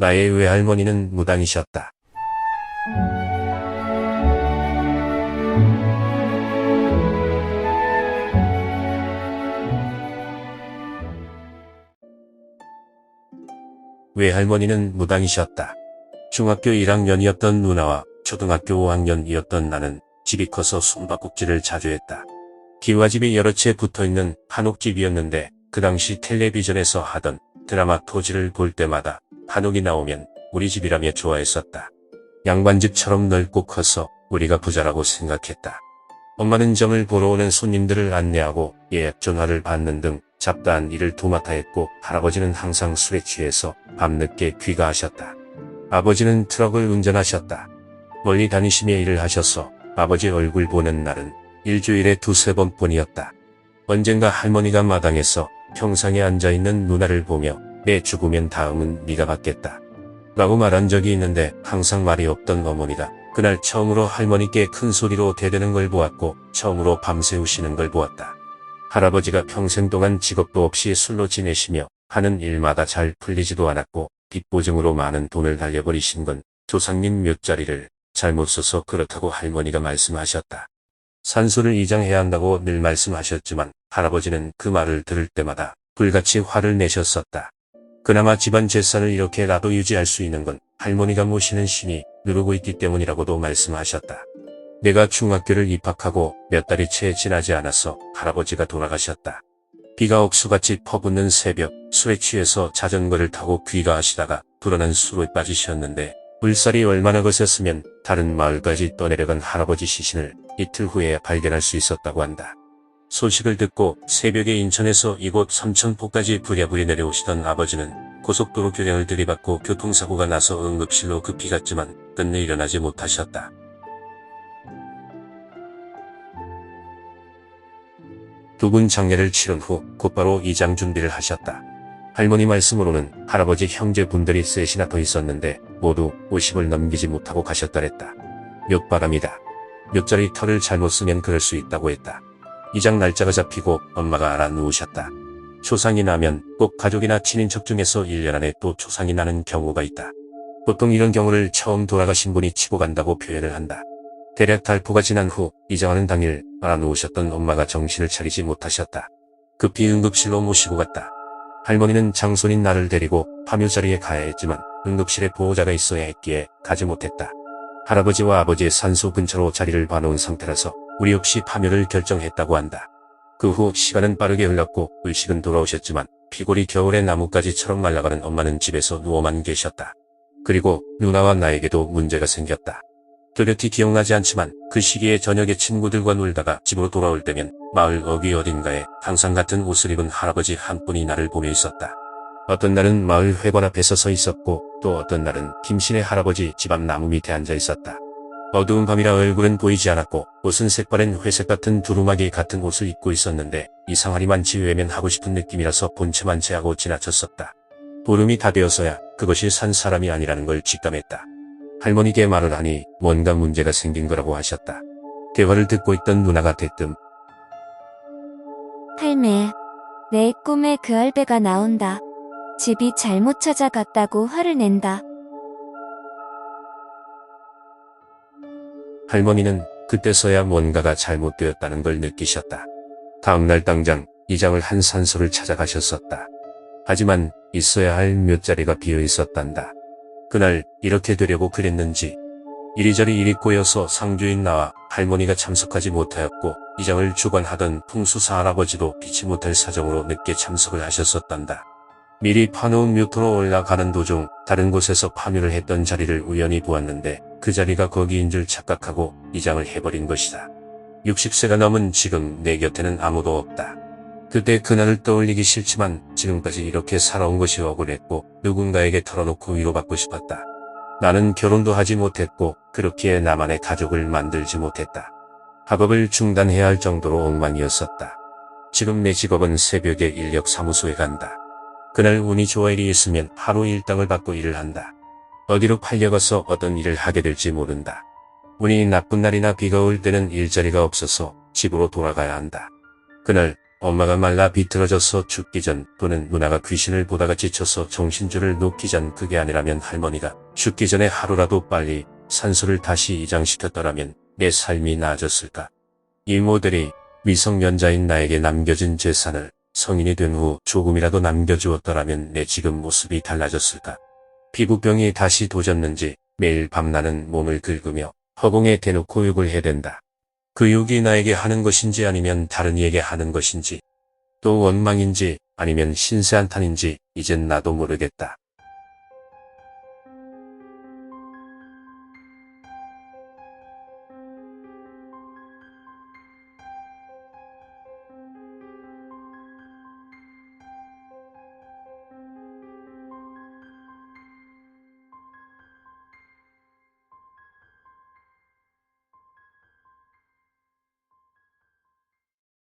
나의 외할머니는 무당이셨다. 외할머니는 무당이셨다. 중학교 1학년이었던 누나와 초등학교 5학년이었던 나는 집이 커서 숨바꼭질을 자주 했다. 기와집이 여러 채 붙어있는 한옥집이었는데 그 당시 텔레비전에서 하던 드라마 토지를 볼 때마다 한옥이 나오면 우리 집이라며 좋아했었다. 양반집처럼 넓고 커서 우리가 부자라고 생각했다. 엄마는 점을 보러 오는 손님들을 안내하고 예약 전화를 받는 등 잡다한 일을 도맡아 했고, 할아버지는 항상 술에 취해서 밤늦게 귀가하셨다. 아버지는 트럭을 운전하셨다. 멀리 다니시며 일을 하셔서 아버지 얼굴 보는 날은 일주일에 2~3번 뿐이었다. 언젠가 할머니가 마당에서 평상에 앉아있는 누나를 보며 내 죽으면 다음은 네가 받겠다 라고 말한 적이 있는데, 항상 말이 없던 어머니가 그날 처음으로 할머니께 큰 소리로 대드는 걸 보았고, 처음으로 밤새우시는 걸 보았다. 할아버지가 평생 동안 직업도 없이 술로 지내시며 하는 일마다 잘 풀리지도 않았고, 빚보증으로 많은 돈을 날려버리신 건 조상님 몇 자리를 잘못 써서 그렇다고 할머니가 말씀하셨다. 산소를 이장해야 한다고 늘 말씀하셨지만 할아버지는 그 말을 들을 때마다 불같이 화를 내셨었다. 그나마 집안 재산을 이렇게라도 유지할 수 있는 건 할머니가 모시는 신이 누르고 있기 때문이라고도 말씀하셨다. 내가 중학교를 입학하고 몇 달이 채 지나지 않아서 할아버지가 돌아가셨다. 비가 억수같이 퍼붓는 새벽, 술에 취해서 자전거를 타고 귀가하시다가 불어난 수로에 빠지셨는데, 물살이 얼마나 거셌으면 다른 마을까지 떠내려간 할아버지 시신을 이틀 후에 발견할 수 있었다고 한다. 소식을 듣고 새벽에 인천에서 이곳 삼천포까지 부랴부랴 내려오시던 아버지는 고속도로 교량을 들이받고 교통사고가 나서 응급실로 급히 갔지만 끝내 일어나지 못하셨다. 두 분 장례를 치른 후 곧바로 이장 준비를 하셨다. 할머니 말씀으로는 할아버지 형제분들이 셋이나 더 있었는데 모두 50을 넘기지 못하고 가셨더랬다. 묘바람이다. 묘자리 털을 잘못 쓰면 그럴 수 있다고 했다. 이장 날짜가 잡히고 엄마가 알아 누우셨다. 초상이 나면 꼭 가족이나 친인척 중에서 1년 안에 또 초상이 나는 경우가 있다. 보통 이런 경우를 처음 돌아가신 분이 치고 간다고 표현을 한다. 대략 달포가 지난 후 이장하는 당일 알아 누우셨던 엄마가 정신을 차리지 못하셨다. 급히 응급실로 모시고 갔다. 할머니는 장손인 나를 데리고 파묘자리에 가야 했지만 응급실에 보호자가 있어야 했기에 가지 못했다. 할아버지와 아버지의 산소 근처로 자리를 봐놓은 상태라서 우리 없이 파묘를 결정했다고 한다. 그 후 시간은 빠르게 흘렀고 의식은 돌아오셨지만 피골이 겨울의 나뭇가지처럼 말라가는 엄마는 집에서 누워만 계셨다. 그리고 누나와 나에게도 문제가 생겼다. 뚜렷이 기억나지 않지만 그 시기에 저녁에 친구들과 놀다가 집으로 돌아올 때면 마을 어귀 어딘가에 항상 같은 옷을 입은 할아버지 한 분이 나를 보며 있었다. 어떤 날은 마을 회관 앞에 서서 있었고 또 어떤 날은 김신의 할아버지 집 앞 나무 밑에 앉아 있었다. 어두운 밤이라 얼굴은 보이지 않았고 옷은 색깔은 회색 같은 두루마기 같은 옷을 입고 있었는데 이상하리만치 외면하고 싶은 느낌이라서 본체만 제하고 지나쳤었다. 보름이 다 되어서야 그것이 산 사람이 아니라는 걸 직감했다. 할머니께 말을 하니 뭔가 문제가 생긴 거라고 하셨다. 대화를 듣고 있던 누나가 대뜸 할매, 내 꿈에 그 할배가 나온다. 집이 잘못 찾아갔다고 화를 낸다. 할머니는 그때서야 뭔가가 잘못되었다는 걸 느끼셨다. 다음날 당장 이장을 한 산소를 찾아가셨었다. 하지만 있어야 할 몇 자리가 비어 있었단다. 그날 이렇게 되려고 그랬는지 이리저리 일이 꼬여서 상주인 나와 할머니가 참석하지 못하였고 이장을 주관하던 풍수사 할아버지도 피치 못할 사정으로 늦게 참석을 하셨었단다. 미리 파놓은 묘토로 올라가는 도중 다른 곳에서 파묘를 했던 자리를 우연히 보았는데 그 자리가 거기인 줄 착각하고 이장을 해버린 것이다. 60세가 넘은 지금 내 곁에는 아무도 없다. 그때 그날을 떠올리기 싫지만 지금까지 이렇게 살아온 것이 억울했고 누군가에게 털어놓고 위로받고 싶었다. 나는 결혼도 하지 못했고 그렇기에 나만의 가족을 만들지 못했다. 학업을 중단해야 할 정도로 엉망이었었다. 지금 내 직업은 새벽에 인력사무소에 간다. 그날 운이 좋아 일이 있으면 하루 일당을 받고 일을 한다. 어디로 팔려가서 어떤 일을 하게 될지 모른다. 운이 나쁜 날이나 비가 올 때는 일자리가 없어서 집으로 돌아가야 한다. 그날 엄마가 말라 비틀어져서 죽기 전 또는 누나가 귀신을 보다가 지쳐서 정신줄을 놓기 전 그게 아니라면 할머니가 죽기 전에 하루라도 빨리 산소를 다시 이장시켰더라면 내 삶이 나아졌을까. 이모들이 미성년자인 나에게 남겨진 재산을 성인이 된 후 조금이라도 남겨주었더라면 내 지금 모습이 달라졌을까. 피부병이 다시 도졌는지 매일 밤 나는 몸을 긁으며 허공에 대놓고 욕을 해댄다. 그 욕이 나에게 하는 것인지 아니면 다른 이에게 하는 것인지 또 원망인지 아니면 신세한탄인지 이젠 나도 모르겠다.